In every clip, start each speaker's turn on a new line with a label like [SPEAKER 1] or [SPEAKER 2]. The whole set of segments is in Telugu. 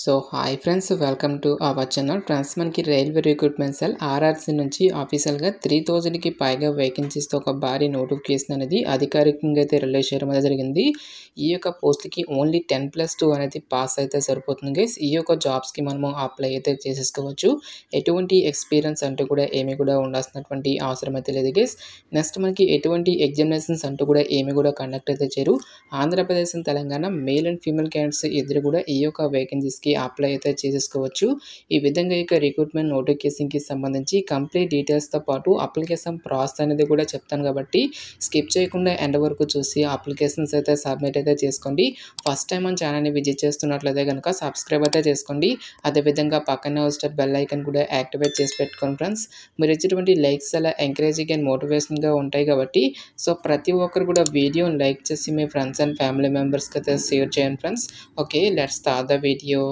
[SPEAKER 1] So hi friends, welcome to our channel. Friends, మనకి రైల్వే రిక్రూట్మెంట్ సెల్ ఆర్ఆర్సీ నుంచి ఆఫీషియల్గా 3000కి పైగా వేకెన్సీస్తో ఒక భారీ నోటిఫికేషన్ అనేది అధికారికంగా అయితే రిలీజ్ చేయడం అనేది జరిగింది. ఈ యొక్క పోస్ట్కి ఓన్లీ 10+2 అనేది పాస్ అయితే సరిపోతుంది గైస్. ఈ యొక్క జాబ్స్కి మనము అప్లై అయితే చేసేసుకోవచ్చు. ఎటువంటి ఎక్స్పీరియన్స్ అంటూ కూడా ఏమీ కూడా ఉండాల్సినటువంటి అవసరం అయితే లేదు గైస్. నెక్స్ట్ మనకి ఎటువంటి ఎగ్జామినేషన్స్ అంటూ కూడా ఏమీ కూడా కండక్ట్ అయితే చేయరు. Andhra Pradesh and Telangana male and female candidates ఇద్దరు కూడా ఈ యొక్క వేకెన్సీస్కి అప్లై అయితే చేసేసుకోవచ్చు. ఈ విధంగా ఇక రిక్రూట్మెంట్ నోటిఫికేషన్కి సంబంధించి కంప్లీట్ డీటెయిల్స్తో పాటు అప్లికేషన్ ప్రాసెస్ అనేది కూడా చెప్తాను కాబట్టి స్కిప్ చేయకుండా ఎండ్ వరకు చూసి అప్లికేషన్స్ అయితే సబ్మిట్ అయితే చేసుకోండి. ఫస్ట్ టైం మన ఛానల్ని విజిట్ చేస్తున్నట్లయితే కనుక సబ్స్క్రైబ్ అయితే చేసుకోండి. అదేవిధంగా పక్కనే వచ్చే బెల్ ఐకాన్ కూడా యాక్టివేట్ చేసి పెట్టుకోండి ఫ్రెండ్స్. మీరు ఇచ్చేటువంటి లైక్స్ అలా ఎంకరేజింగ్ అండ్ మోటివేషన్గా ఉంటాయి కాబట్టి సో ప్రతి ఒక్కరు కూడా వీడియోని లైక్ చేసి మీ ఫ్రెండ్స్ అండ్ ఫ్యామిలీ మెంబర్స్కి అయితే షేర్ చేయండి friends. Okay, let's start the video.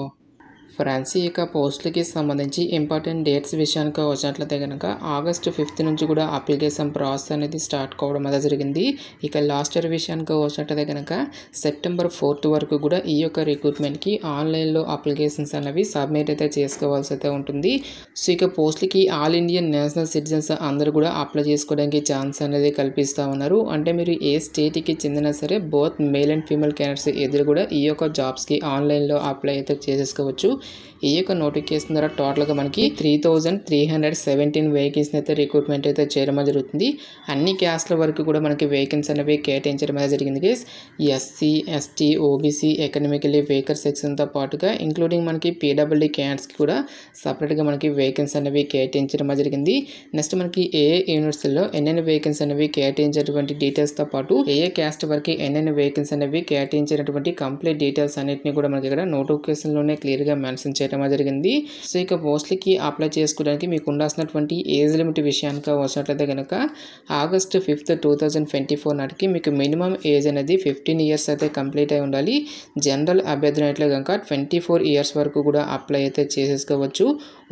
[SPEAKER 1] Friends, ఈ యొక్క పోస్టులకి సంబంధించి ఇంపార్టెంట్ డేట్స్ విషయానికి వచ్చినట్లయితే కనుక ఆగస్టు 5 నుంచి కూడా అప్లికేషన్ ప్రాసెస్ అనేది స్టార్ట్ కావడం అనేది జరిగింది. ఇక లాస్ట్ ఇయర్ విషయానికి వచ్చినట్లయితే కనుక సెప్టెంబర్ 4 వరకు కూడా ఈ యొక్క రిక్రూట్మెంట్కి ఆన్లైన్లో అప్లికేషన్స్ అనేవి సబ్మిట్ అయితే చేసుకోవాల్సి అయితే ఉంటుంది. సో ఇక పోస్టులకి ఆల్ ఇండియన్ నేషనల్ సిటిజన్స్ అందరూ కూడా అప్లై చేసుకోవడానికి ఛాన్స్ అనేది కల్పిస్తూ ఉన్నారు. అంటే మీరు ఏ స్టేట్కి చెందినా సరే both male and female candidates ఇద్దరు కూడా ఈ యొక్క జాబ్స్కి ఆన్లైన్లో అప్లై అయితే చేసేసుకోవచ్చు. ఈ యొక్క నోటిఫికేషన్ ద్వారా టోటల్గా మనకి 3317 వేకెన్సీ అయితే రిక్రూట్మెంట్ అయితే చేయడం జరుగుతుంది. అన్ని క్యాస్ట్ల వరకు కూడా మనకి వేకెన్సీ అనేవి కేటాయించడం అయితే జరిగింది guys. SC, ST, OBC, economically weaker సెక్షన్తో పాటుగా ఇంక్లూడింగ్ మనకి పీడబ్ల్యూడీ క్యాండిడేట్స్కి కూడా సపరేట్గా మనకి వేకెన్సీ అనేవి కేటాయించడం జరిగింది. నెక్స్ట్ మనకి ఏ యూనివర్సిటీలో ఎన్నెన్ని వేకెన్సీ అనేవి కేటాయించేటువంటి డీటెయిల్స్తో పాటు ఏ క్యాస్ట్ వరకు ఎన్నెన్ని వేకెన్సీ అనేవి కేటాయించినటువంటి కంప్లీట్ డీటెయిల్స్ అన్నింటినీ కూడా మనకి ఇక్కడ నోటిఫికేషన్లోనే క్లియర్గా మెన్షన్ చేయడం జరిగింది. సో ఇక పోస్టులకి అప్లై చేసుకోవడానికి మీకు ఉండాల్సినటువంటి ఏజ్ లిమిట్ విషయానికి వచ్చినట్లయితే కనుక ఆగస్టు 5, 2024 నాటికి మీకు మినిమం ఏజ్ అనేది 15 ఇయర్స్ అయితే కంప్లీట్ అయి ఉండాలి. జనరల్ అభ్యర్థులు అయితే కనుక 24 ఇయర్స్ వరకు కూడా అప్లై అయితే చేసేసుకోవచ్చు.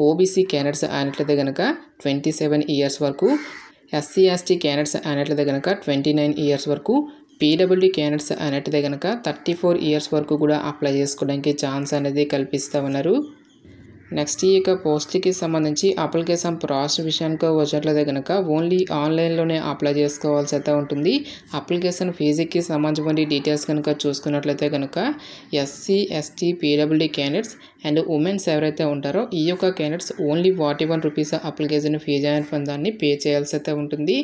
[SPEAKER 1] ఓబీసీ క్యాండిడేట్స్ అయినట్లయితే కనుక 27 ఇయర్స్ వరకు, ఎస్సీ ఎస్టీ క్యాండిడేట్స్ అయినట్లయితే కనుక 29 ఇయర్స్ వరకు, పీడబ్ల్యూడీ క్యాండిడేట్స్ అయినట్లయితే కనుక 34 ఇయర్స్ వరకు కూడా అప్లై చేసుకోవడానికి ఛాన్స్ అనేది కల్పిస్తూ ఉన్నారు. నెక్స్ట్ ఈ యొక్క పోస్ట్కి సంబంధించి అప్లికేషన్ ప్రాసెస్ విషయానికి వచ్చినట్లయితే కనుక ఓన్లీ ఆన్లైన్లోనే అప్లై చేసుకోవాల్సి అయితే ఉంటుంది. అప్లికేషన్ ఫీజుకి సంబంధించిన డీటెయిల్స్ కనుక చూసుకున్నట్లయితే కనుక SC, ST, PWD candidates and womens ఎవరైతే ఉంటారో ఈ యొక్క candidates only 41 rupees application fee అనే దాన్ని పే చేయాల్సి అయితే ఉంటుంది.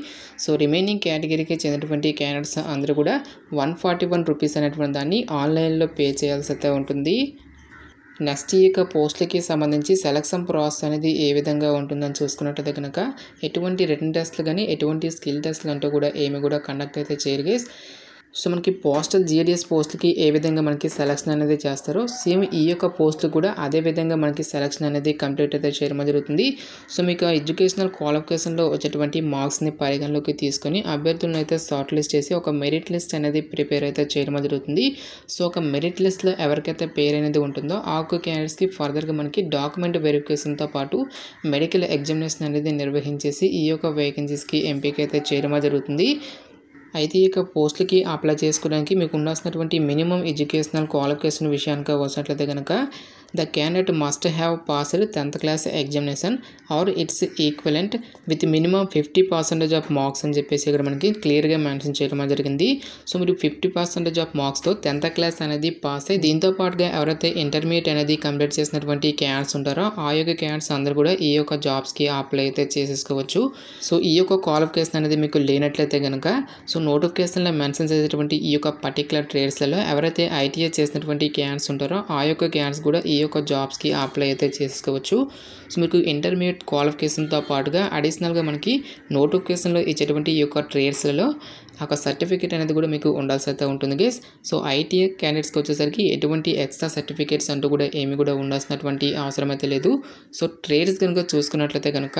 [SPEAKER 1] సో రిమైనింగ్ కేటగిరీకి చెందినటువంటి క్యాండిడేట్స్ అందరూ కూడా 141 రూపీస్ అనేటువంటి దాన్ని ఆన్లైన్లో పే చేయాల్సి అయితే ఉంటుంది. నెక్స్ట్ ఈ యొక్క పోస్టులకి సంబంధించి సెలక్షన్ ప్రాసెస్ అనేది ఏ విధంగా ఉంటుందని చూసుకున్నట్లయితే కనుక ఎటువంటి రిటన్ టెస్ట్లు కానీ ఎటువంటి స్కిల్ టెస్ట్లు అంటూ కూడా ఏమి కూడా కండక్ట్ అయితే చేయరు గైస్. సో మనకి పోస్టల్ జీడీఎస్ పోస్టులకి ఏ విధంగా మనకి సెలక్షన్ అనేది చేస్తారో సేమ్ ఈ యొక్క పోస్టులు కూడా అదే విధంగా మనకి సెలక్షన్ అనేది కంప్లీట్ అయితే చేయడం జరుగుతుంది. సో మీకు ఎడ్యుకేషనల్ క్వాలిఫికేషన్లో వచ్చేటువంటి మార్క్స్ని పరిగణలోకి తీసుకొని అభ్యర్థులను అయితే షార్ట్ లిస్ట్ చేసి ఒక మెరిట్ లిస్ట్ అనేది ప్రిపేర్ అయితే చేయడం జరుగుతుంది. సో ఒక మెరిట్ లిస్ట్లో ఎవరికైతే పేరు అనేది ఉంటుందో ఆ ఒక్క క్యాండిడేట్స్కి ఫర్దర్గా మనకి డాక్యుమెంట్ వెరిఫికేషన్తో పాటు మెడికల్ ఎగ్జామినేషన్ అనేది నిర్వహించేసి ఈ యొక్క వేకెన్సీస్కి ఎంపిక అయితే చేయడం జరుగుతుంది. అయితే ఈ యొక్క పోస్టులకి అప్లై చేసుకోవడానికి మీకు ఉండాల్సినటువంటి మినిమం ఎడ్యుకేషనల్ క్వాలిఫికేషన్ విషయానికి వచ్చినట్లయితే కనుక the candidate must have passed 10th class examination or its equivalent with minimum 50% of marks అని చెప్పేసి ఇక్కడ మనకి క్లియర్గా మెన్షన్ చేయడం జరిగింది. సో మీరు 50% ఆఫ్ మార్క్స్తో 10th క్లాస్ అనేది పాస్ అయ్యి దీంతో పాటుగా ఎవరైతే ఇంటర్మీడియట్ అనేది కంప్లీట్ చేసినటువంటి క్యాండిడేట్స్ ఉంటారో ఆ యొక్క క్యాండిడేట్స్ అందరూ కూడా ఈ యొక్క జాబ్స్కి అప్లై అయితే చేసేసుకోవచ్చు. సో ఈ యొక్క క్వాలిఫికేషన్ అనేది మీకు లేనట్లయితే కనుక సో నోటిఫికేషన్లో మెన్షన్ చేసేటువంటి ఈ యొక్క పర్టికులర్ ట్రేడ్స్లలో ఎవరైతే ఐటీఐ చేసినటువంటి క్యాండిడేట్స్ ఉంటారో ఆ యొక్క క్యాండిడేట్స్ కూడా ఈ యొక్క జాబ్స్కి అప్లై అయితే చేసుకోవచ్చు. సో మీకు ఇంటర్మీడియట్ క్వాలిఫికేషన్తో పాటుగా అడిషనల్గా మనకి నోటిఫికేషన్లో ఇచ్చేటువంటి ఈ యొక్క ట్రేడ్స్లలో ఒక సర్టిఫికేట్ అనేది కూడా మీకు ఉండాల్సి అయితే ఉంటుంది గైస్. సో ఐటీఐ క్యాండిడేట్స్కి వచ్చేసరికి ఎటువంటి ఎక్స్ట్రా సర్టిఫికేట్స్ అంటూ కూడా ఏమి కూడా ఉండాల్సినటువంటి అవసరం అయితే లేదు. సో ట్రేడ్స్ కనుక చూసుకున్నట్లయితే కనుక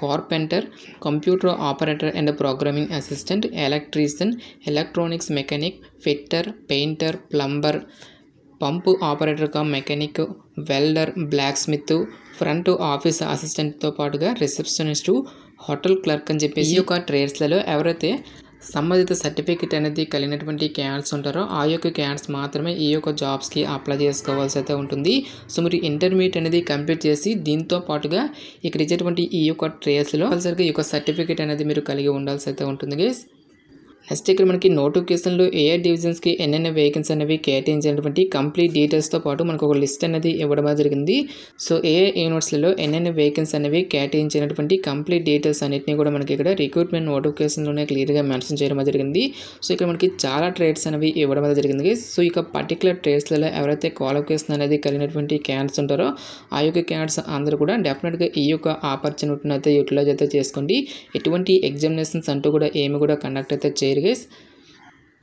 [SPEAKER 1] carpenter, computer operator and programming assistant, electrician, electronics mechanic, fitter, painter, plumber, pump operator cum mechanic, welder, blacksmith, front office అసిస్టెంట్తో పాటుగా రిసెప్షనిస్టు, హోటల్ క్లర్క్ అని చెప్పేసి ఈ యొక్క ట్రేడ్స్లలో ఎవరైతే సంబంధిత సర్టిఫికేట్ అనేది కలిగినటువంటి క్యాండిడేట్స్ ఉంటారో ఆ యొక్క క్యాండిడేట్స్ మాత్రమే ఈ యొక్క జాబ్స్కి అప్లై చేసుకోవాల్సి అయితే ఉంటుంది. సో మీరు ఇంటర్మీడియట్ అనేది కంప్లీట్ చేసి దీంతో పాటుగా ఇక్కడ ఇచ్చేటువంటి ఈ యొక్క ట్రేస్లో కంపల్సరీగా ఈ యొక్క సర్టిఫికేట్ అనేది మీరు కలిగి ఉండాల్సి అయితే ఉంటుంది గైస్. నెక్స్ట్ ఇక్కడ మనకి నోటిఫికేషన్లో ఏ డివిజన్స్కి ఎన్నెన్న వేకెన్సీ అనేవి కేటాయించినటువంటి కంప్లీట్ డీటెయిల్స్తో పాటు మనకు ఒక లిస్ట్ అనేది ఇవ్వడం జరిగింది. సో ఏ యూనివర్సిటీలో ఎన్నెన్న వేకెన్సీ అనేవి కేటాయించినటువంటి కంప్లీట్ డీటెయిల్స్ అన్నింటినీ కూడా మనకి ఇక్కడ రిక్రూట్మెంట్ నోటిఫికేషన్లోనే క్లియర్గా మెన్షన్ చేయడం జరిగింది. సో ఇక్కడ మనకి చాలా ట్రేడ్స్ అనేవి ఇవ్వడం జరిగింది. సో ఇక పర్టికులర్ ట్రేడ్స్లలో ఎవరైతే క్వాలిఫికేషన్ అనేది కలిగినటువంటి క్యాండిడేట్స్ ఉంటారో ఆ యొక్క క్యాండిడేట్స్ అందరూ కూడా డెఫినెట్గా ఈ యొక్క ఆపర్చునిటీని అయితే యూటిలైజ్ అయితే చేసుకోండి. ఎటువంటి ఎగ్జామినేషన్స్ అంటూ కూడా ఏమి కూడా కండక్ట్ అయితే చేయరు గైస్.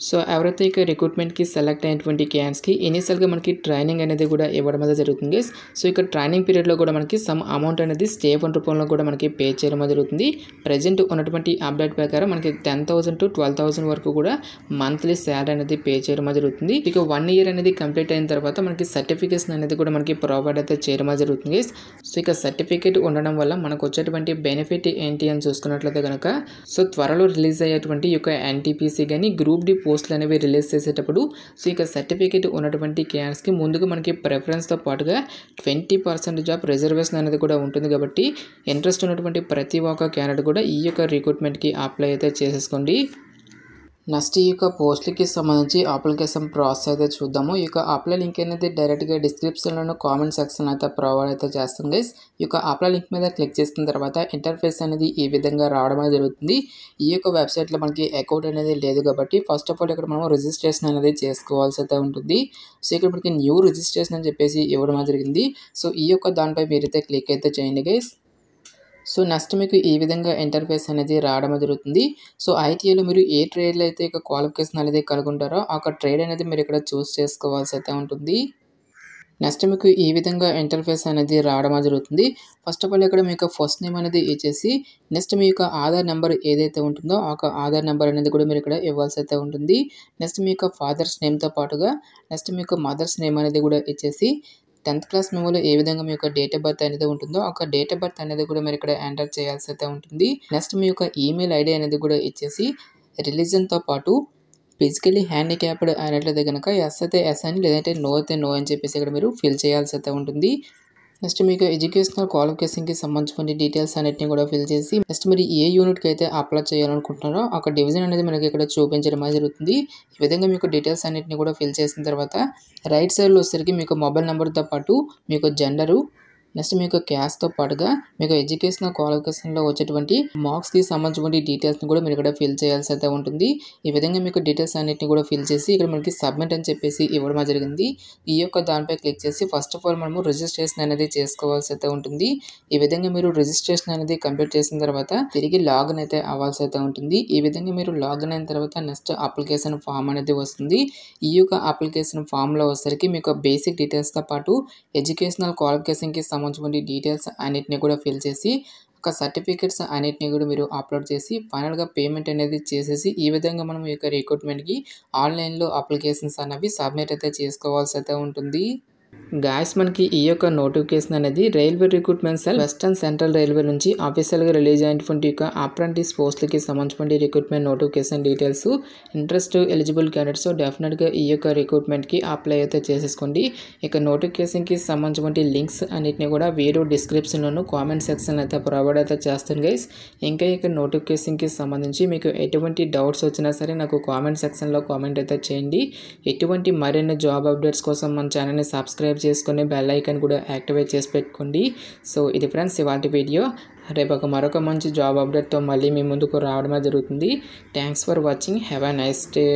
[SPEAKER 1] సో ఎవరైతే ఇక రిక్రూట్మెంట్కి సెలెక్ట్ అయినటువంటి క్యాండిడేట్స్కి ఇనిషియల్గా మనకి ట్రైనింగ్ అనేది కూడా ఇవ్వడం అనేది జరుగుతుంది గైస్. సో ఇక ట్రైనింగ్ పీరియడ్లో కూడా మనకి సమ్ అమౌంట్ అనేది స్టేఫండ్ రూపంలో కూడా మనకి పే చేయడం జరుగుతుంది. ప్రజెంట్ ఉన్నటువంటి అప్డేట్ ప్రకారం మనకి 10,000 to 12,000 వరకు కూడా మంత్లీ శాలరీ అనేది పే చేయడం జరుగుతుంది. ఇక 1 year అనేది కంప్లీట్ అయిన తర్వాత మనకి సర్టిఫికేషన్ అనేది కూడా మనకి ప్రొవైడ్ అయితే చేయడం జరుగుతుంది గైస్. సో ఇక సర్టిఫికేట్ ఉండడం వల్ల మనకు వచ్చేటువంటి బెనిఫిట్ ఏంటి అని చూసుకున్నట్లయితే కనుక సో త్వరలో రిలీజ్ అయ్యేటువంటి ఈ యొక్క NTPC కానీ గ్రూప్ డి పోస్టులు అనేవి రిలీజ్ చేసేటప్పుడు సో ఇక సర్టిఫికేట్ ఉన్నటువంటి క్యాండిడేట్స్కి ముందుగా మనకి ప్రిఫరెన్స్తో పాటుగా 20% రిజర్వేషన్ అనేది కూడా ఉంటుంది. కాబట్టి ఇంట్రెస్ట్ ఉన్నటువంటి ప్రతి ఒక్క క్యాండిడేట్ కూడా ఈ యొక్క రిక్రూట్మెంట్కి అప్లై అయితే చేసేసుకోండి. నెక్స్ట్ ఈ యొక్క పోస్ట్లకి సంబంధించి అప్లికేషన్ ప్రాసెస్ అయితే చూద్దాము. ఈ యొక్క అప్లై లింక్ అనేది డైరెక్ట్గా డిస్క్రిప్షన్లోనూ కామెంట్ సెక్షన్ అయితే ప్రొవైడ్ అయితే చేస్తాం గైస్. ఈ యొక్క అప్లై లింక్ మీద క్లిక్ చేసిన తర్వాత ఇంటర్ఫేస్ అనేది ఈ విధంగా రావడం జరుగుతుంది. ఈ యొక్క వెబ్సైట్లో మనకి అకౌంట్ అనేది లేదు కాబట్టి ఫస్ట్ ఆఫ్ ఆల్ ఇక్కడ మనం రిజిస్ట్రేషన్ అనేది చేసుకోవాల్సి అయితే ఉంటుంది. సో ఇక్కడ మనకి న్యూ రిజిస్ట్రేషన్ అని చెప్పేసి ఇవ్వడం జరిగింది. సో ఈ యొక్క దానిపై మీరైతే క్లిక్ అయితే చేయండి గైస్. సో నెక్స్ట్ మీకు ఈ విధంగా ఇంటర్ఫేస్ అనేది రావడం జరుగుతుంది. సో ఐటీఐలో మీరు ఏ ట్రేడ్లో అయితే ఇక క్వాలిఫికేషన్ అనేది కలుగుంటారో ఆ ట్రేడ్ అనేది మీరు ఇక్కడ చూస్ చేసుకోవాల్సి అయితే ఉంటుంది. నెక్స్ట్ మీకు ఈ విధంగా ఇంటర్ఫేస్ అనేది రావడం జరుగుతుంది. ఫస్ట్ ఆఫ్ ఆల్ ఇక్కడ మీకు ఫస్ట్ నేమ్ అనేది ఇచ్చేసి నెక్స్ట్ మీ యొక్క ఆధార్ నెంబర్ ఏదైతే ఉంటుందో ఆ ఆధార్ నెంబర్ అనేది కూడా మీరు ఇక్కడ ఇవ్వాల్సి అయితే ఉంటుంది. నెక్స్ట్ మీ యొక్క ఫాదర్స్ నేమ్తో పాటుగా నెక్స్ట్ మీ యొక్క మదర్స్ నేమ్ అనేది కూడా ఇచ్చేసి 10th క్లాస్ మెమోలో ఏ విధంగా మీ యొక్క డేట్ ఆఫ్ బర్త్ అనేది ఉంటుందో ఒక డేట్ ఆఫ్ బర్త్ అనేది కూడా మీరు ఇక్కడ ఎంటర్ చేయాల్సి అయితే ఉంటుంది. నెక్స్ట్ మీ యొక్క ఈమెయిల్ ఐడి అనేది కూడా ఇచ్చేసి రిలీజన్తో పాటు ఫిజికలీ హ్యాండిక్యాప్డ్ అయినట్లయితే కనుక ఎస్ అయితే ఎస్ అని లేదంటే నో అయితే నో అని చెప్పేసి ఇక్కడ మీరు ఫిల్ చేయాల్సి అయితే ఉంటుంది. నెక్స్ట్ మీకు ఎడ్యుకేషనల్ క్వాలిఫికేషన్కి సంబంధించిన డీటెయిల్స్ అన్నిటిని కూడా ఫిల్ చేసి నెక్స్ట్ మీరు ఏ యూనిట్కి అయితే అప్లై చేయాలనుకుంటున్నారో ఒక డివిజన్ అనేది మనకి ఇక్కడ చూపించడం జరుగుతుంది. ఈ విధంగా మీకు డీటెయిల్స్ అన్నిటిని కూడా ఫిల్ చేసిన తర్వాత రైట్ సైడ్లో వచ్చేసరికి మీకు మొబైల్ నెంబర్తో పాటు మీకు జెండరు నెక్స్ట్ మీకు క్యాస్ట్తో పాటుగా మీకు ఎడ్యుకేషనల్ క్వాలిఫికేషన్లో వచ్చేటువంటి మార్క్స్కి సంబంధించిన డీటెయిల్స్ని కూడా మీరు ఇక్కడ ఫిల్ చేయాల్సి అయితే ఉంటుంది. ఈ విధంగా మీకు డీటెయిల్స్ అన్నిటిని కూడా ఫిల్ చేసి ఇక్కడ మనకి సబ్మిట్ అని చెప్పేసి ఇవ్వడం జరిగింది. ఈ యొక్క దానిపై క్లిక్ చేసి ఫస్ట్ ఆఫ్ ఆల్ మనము రిజిస్ట్రేషన్ అనేది చేసుకోవాల్సి అయితే ఉంటుంది. ఈ విధంగా మీరు రిజిస్ట్రేషన్ అనేది కంప్లీట్ చేసిన తర్వాత తిరిగి లాగిన్ అయితే అవ్వాల్సి అయితే ఉంటుంది. ఈ విధంగా మీరు లాగిన్ అయిన తర్వాత నెక్స్ట్ అప్లికేషన్ ఫామ్ అనేది వస్తుంది. ఈ యొక్క అప్లికేషన్ ఫామ్లో వచ్చేసరికి మీకు బేసిక్ డీటెయిల్స్తో పాటు ఎడ్యుకేషనల్ క్వాలిఫికేషన్కి సంబంధించిన డీటెయిల్స్ అన్నిటిని కూడా ఫిల్ చేసి ఒక సర్టిఫికేట్స్ అన్నిటిని కూడా మీరు అప్లోడ్ చేసి ఫైనల్గా పేమెంట్ అనేది చేసేసి ఈ విధంగా మనం ఈ యొక్క రిక్రూట్మెంట్కి ఆన్లైన్లో అప్లికేషన్స్ అనేవి సబ్మిట్ అయితే చేసుకోవాల్సి అయితే ఉంటుంది. గాయస్ మనకి ఈ యొక్క నోటిఫికేషన్ అనేది railway recruitment cell western central railway నుంచి ఆఫీషియల్గా రిలీజ్ అయినటువంటి యొక్క అప్రెంటిస్ పోస్టులకి సంబంధించిన recruitment notification details interest eligible candidates డెఫినెట్గా ఈ యొక్క రిక్రూట్మెంట్కి అప్లై అయితే చేసేసుకోండి. ఇక నోటిఫికేషన్కి సంబంధించిన లింక్స్ అన్నిటిని కూడా వీడియో డిస్క్రిప్షన్లోను కామెంట్ సెక్షన్ అయితే ప్రొవైడ్ అయితే చేస్తాను గైస్. ఇంకా ఇక నోటిఫికేషన్కి సంబంధించి మీకు ఎటువంటి డౌట్స్ వచ్చినా సరే నాకు కామెంట్ సెక్షన్లో కామెంట్ అయితే చేయండి. ఎటువంటి మరిన్ని జాబ్ అప్డేట్స్ కోసం మన ఛానల్ని సబ్స్క్రైబ్ చేసుకొని బెల్ ఐకాన్ కూడా యాక్టివేట్ చేసి పెట్టుకోండి. సో ఇది ఫ్రెండ్స్ ఇవాల్టి వీడియో. రేపు మరొక మంచి జాబ్ అప్డేట్తో మళ్ళీ మీ ముందుకు రావడమే జరుగుతుంది. Thanks for watching. Have a nice day.